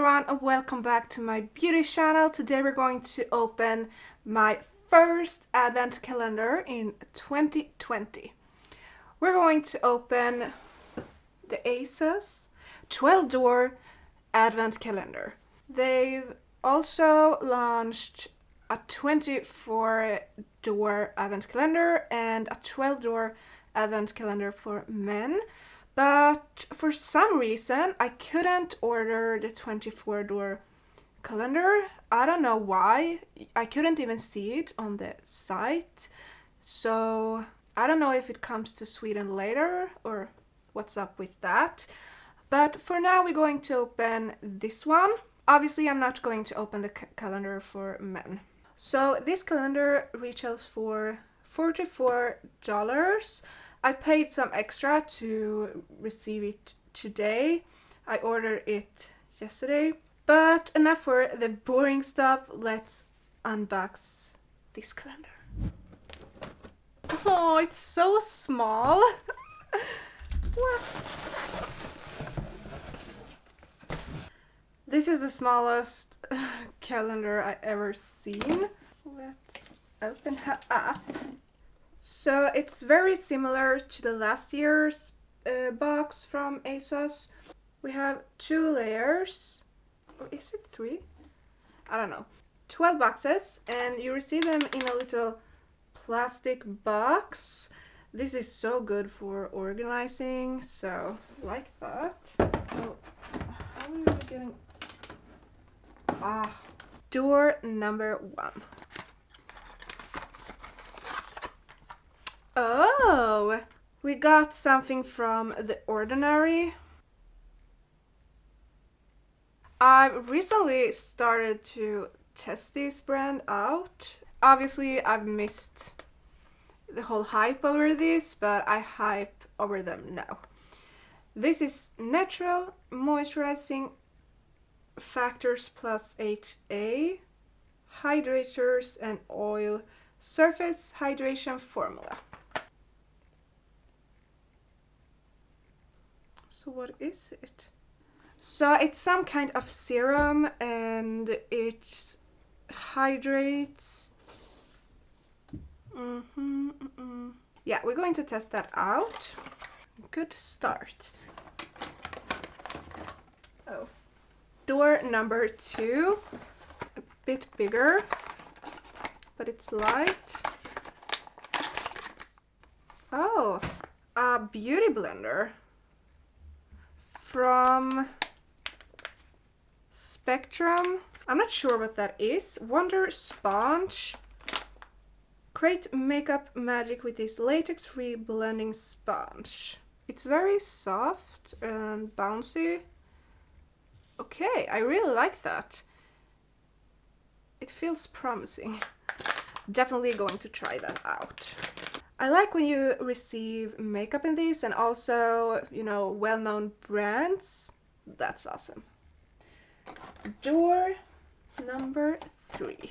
everyone, and welcome back to my beauty channel. Today we're going to open my first advent calendar in 2020. We're going to open the Asos 12-door advent calendar. They've also launched a 24-door advent calendar and a 12-door advent calendar for men. But for some reason, I couldn't order the 24-door calendar. I don't know why. I couldn't even see it on the site. So I don't know if it comes to Sweden later or what's up with that. But for now, we're going to open this one. Obviously, I'm not going to open the calendar for men. So this calendar retails for $44. I paid some extra to receive it today. I ordered it yesterday. But enough for the boring stuff. Let's unbox this calendar. Oh, it's so small. What? This is the smallest calendar I ever seen. Let's open her up. So it's very similar to the last year's box from Asos. We have 2 layers, or is it 3? I don't know. 12 boxes, and you receive them in a little plastic box. This is so good for organizing, so like that. So how are we getting... door number 1. Oh, we got something from The Ordinary. I recently started to test this brand out. Obviously, I've missed the whole hype over this, but I hype over them now. This is Natural Moisturizing Factors plus HA, Hydrators and Oil Surface Hydration Formula. So what is it? So it's some kind of serum and it hydrates. Yeah, we're going to test that out. Good start. Oh. Door number 2. A bit bigger, but it's light. Oh, a beauty blender from Spectrum. I'm not sure what that is. Wonder Sponge. Create makeup magic with this latex-free blending sponge. It's very soft and bouncy. Okay, I really like that. It feels promising. Definitely going to try that out. I like when you receive makeup in these and also, you know, well-known brands. That's awesome. Door number 3.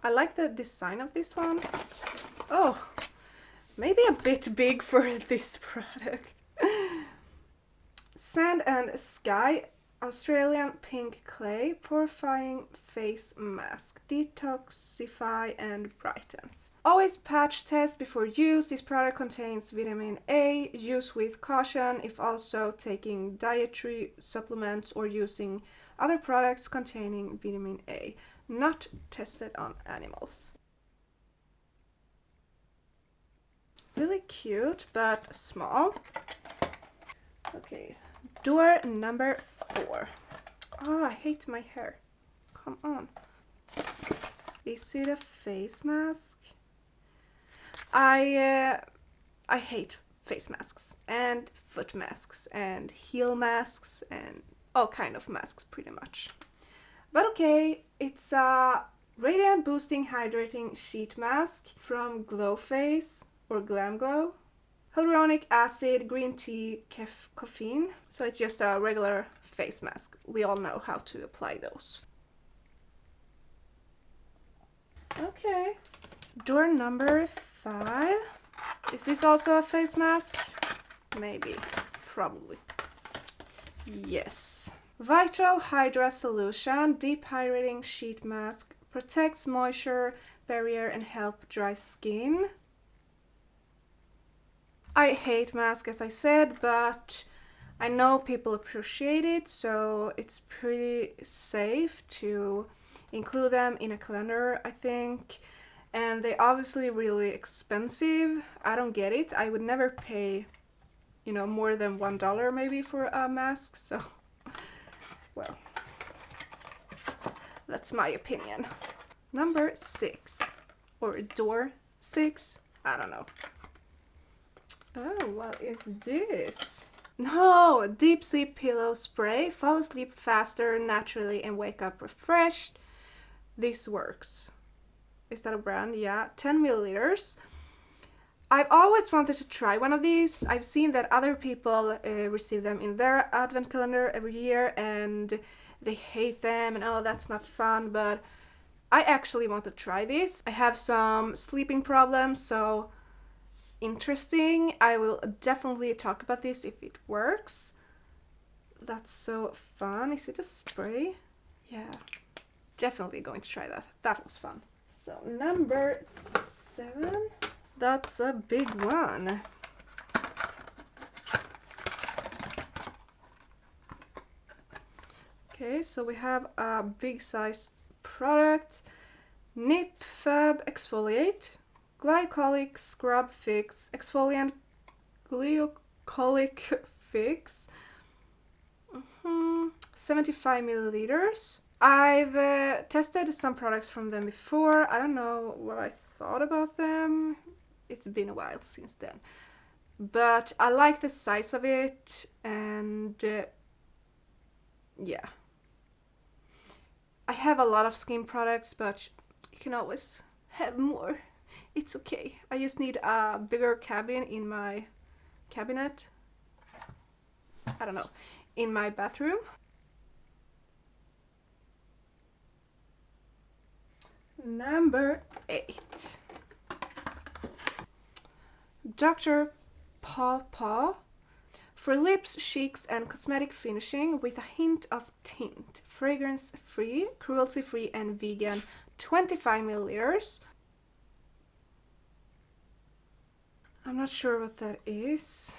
I like the design of this one. Oh, maybe a bit big for this product. Sand and Sky Australian Pink Clay Purifying Face Mask. Detoxify and brightens. Always patch test before use. This product contains vitamin A. Use with caution if also taking dietary supplements or using other products containing vitamin A. Not tested on animals. Really cute, but small. Okay, door number 4. Oh, I hate my hair. Come on. Is it a face mask? I hate face masks and foot masks and heel masks and all kind of masks pretty much. But okay, it's a Radiant Boosting Hydrating Sheet Mask from Glow Face or Glam Glow. Hyaluronic acid, green tea, caffeine. So it's just a regular face mask. We all know how to apply those. Okay. Door number 5. Is this also a face mask? Maybe. Probably. Yes. Vital Hydra Solution, Deep Hydrating Sheet Mask, protects moisture barrier and help dry skin. I hate masks, as I said, but I know people appreciate it, so it's pretty safe to include them in a calendar, I think. And they're obviously really expensive. I don't get it. I would never pay, you know, more than $1 maybe for a mask, so well, that's my opinion. Number 6, or door 6, I don't know. Oh, what is this? No, deep sleep pillow spray. Fall asleep faster, naturally, and wake up refreshed. This works. Is that a brand? Yeah, 10 milliliters. I've always wanted to try one of these. I've seen that other people receive them in their advent calendar every year and they hate them and oh, that's not fun, but I actually want to try this. I have some sleeping problems, so interesting. I will definitely talk about this if it works. That's so fun. Is it a spray? Yeah, definitely going to try that. That was fun. So number 7. That's a big one. Okay, so we have a big sized product. Nip Fab Exfoliate, Glycolic Scrub Fix, Exfoliant Glycolic Fix, 75 milliliters. I've tested some products from them before. I don't know what I thought about them. It's been a while since then. But I like the size of it and yeah. I have a lot of skin products, but you can always have more. It's okay. I just need a bigger cabinet in my cabinet. I don't know. In my bathroom. Number 8. Dr. Paw Paw for lips, cheeks and cosmetic finishing with a hint of tint. Fragrance free, cruelty free and vegan. 25 milliliters. I'm not sure what that is.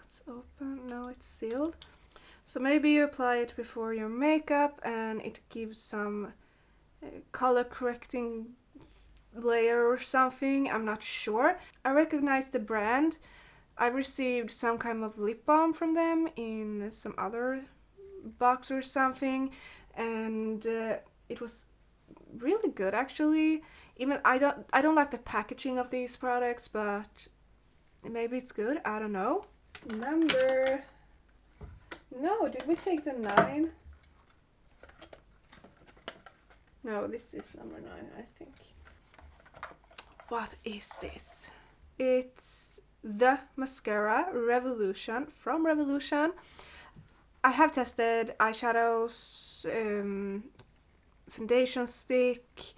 Let's open. No, it's sealed. So maybe you apply it before your makeup and it gives some color correcting layer or something. I'm not sure. I recognize the brand. I received some kind of lip balm from them in some other box or something, and it was really good actually. Even I don't like the packaging of these products, but maybe it's good. I don't know. Number. No, did we take the 9? No, this is number 9, I think. What is this? It's the Mascara Revolution from Revolution. I have tested eyeshadows, foundation stick,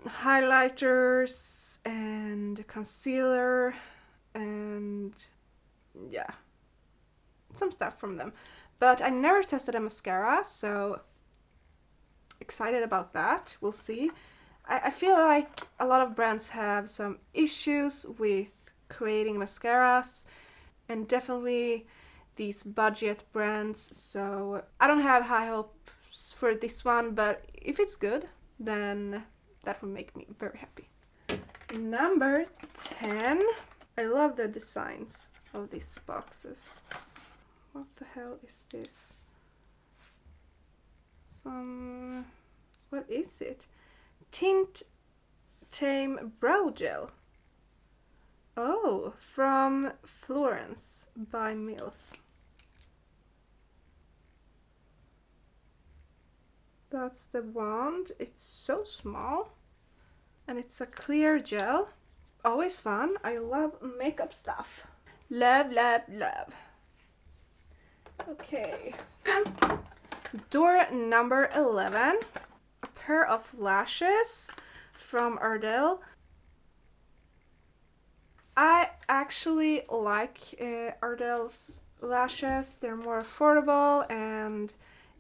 highlighters, and concealer, and yeah, some stuff from them. But I never tested a mascara, so excited about that. We'll see. I feel like a lot of brands have some issues with creating mascaras, and definitely these budget brands, so I don't have high hopes for this one, but if it's good, then that will make me very happy. Number 10. I love the designs of these boxes. What the hell is this? What is it? Tint Tame Brow Gel. Oh, from Florence by Mills. That's the wand. It's so small. And it's a clear gel. Always fun. I love makeup stuff. Love, love, love. Okay. Door number 11. A pair of lashes from Ardell. I actually like Ardell's lashes. They're more affordable and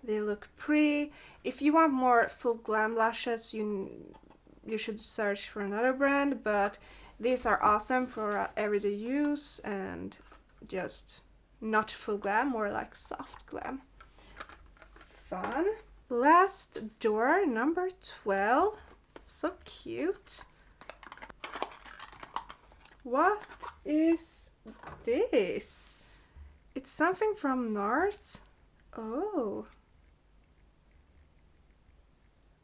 They look pretty. If you want more full glam lashes, you should search for another brand, but these are awesome for everyday use and just not full glam, more like soft glam. Fun. Last door, number 12. So cute. What is this? It's something from NARS. Oh.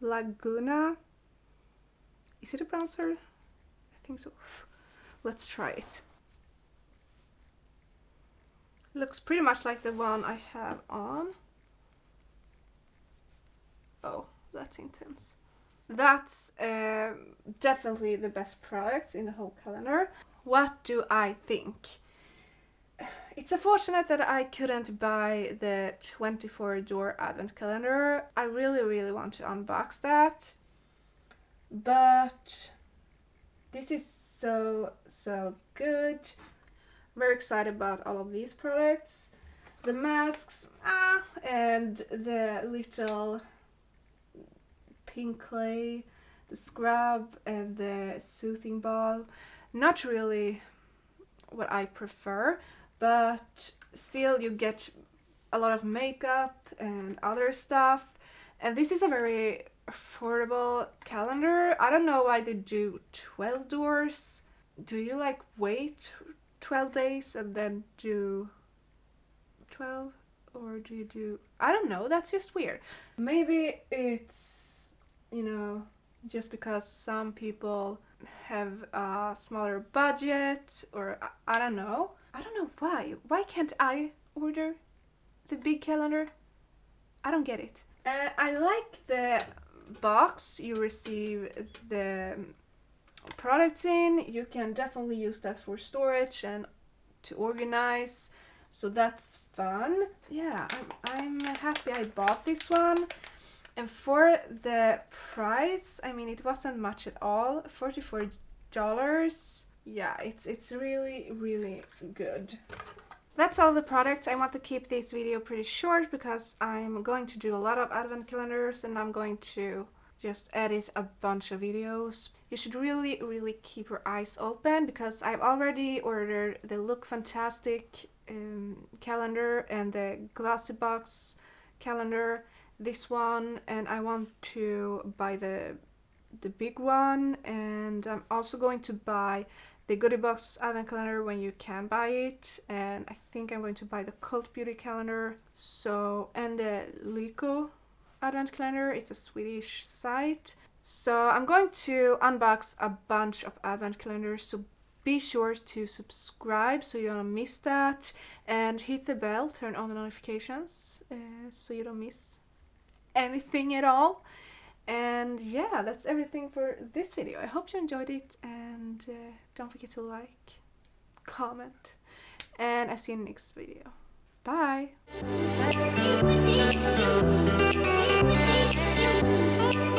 Laguna. Is it a bronzer? I think so. Let's try it. Looks pretty much like the one I have on. Oh, that's intense. That's definitely the best product in the whole calendar. What do I think? It's unfortunate that I couldn't buy the 24-door advent calendar. I really want to unbox that. But this is so good. Very excited about all of these products. The masks, and the little pink clay, the scrub, and the soothing balm. Not really what I prefer, but still you get a lot of makeup and other stuff. And this is a very affordable calendar. I don't know why they do 12 doors. Do you like wait 12 days and then do 12? Or do you do... I don't know, that's just weird. Maybe it's, you know, just because some people have a smaller budget, or I don't know. I don't know why. Why can't I order the big calendar? I don't get it. I like the box you receive the products in. You can definitely use that for storage and to organize, so that's fun. Yeah, I'm happy I bought this one. And for the price, I mean, it wasn't much at all. $44. Yeah, it's really good. That's all the products. I want to keep this video pretty short because I'm going to do a lot of advent calendars and I'm going to just edit a bunch of videos. You should really keep your eyes open because I've already ordered the Lookfantastic calendar and the Glossybox calendar, this one, and I want to buy the big one, and I'm also going to buy the Goodie Box advent calendar when you can buy it, and I think I'm going to buy the Cult Beauty calendar, so, and the Lyko advent calendar. It's a Swedish site. So I'm going to unbox a bunch of advent calendars, so be sure to subscribe so you don't miss that, and hit the bell, turn on the notifications so you don't miss anything at all. And yeah, that's everything for this video. I hope you enjoyed it, and don't forget to like, comment, and I'll see you in the next video. Bye! Bye.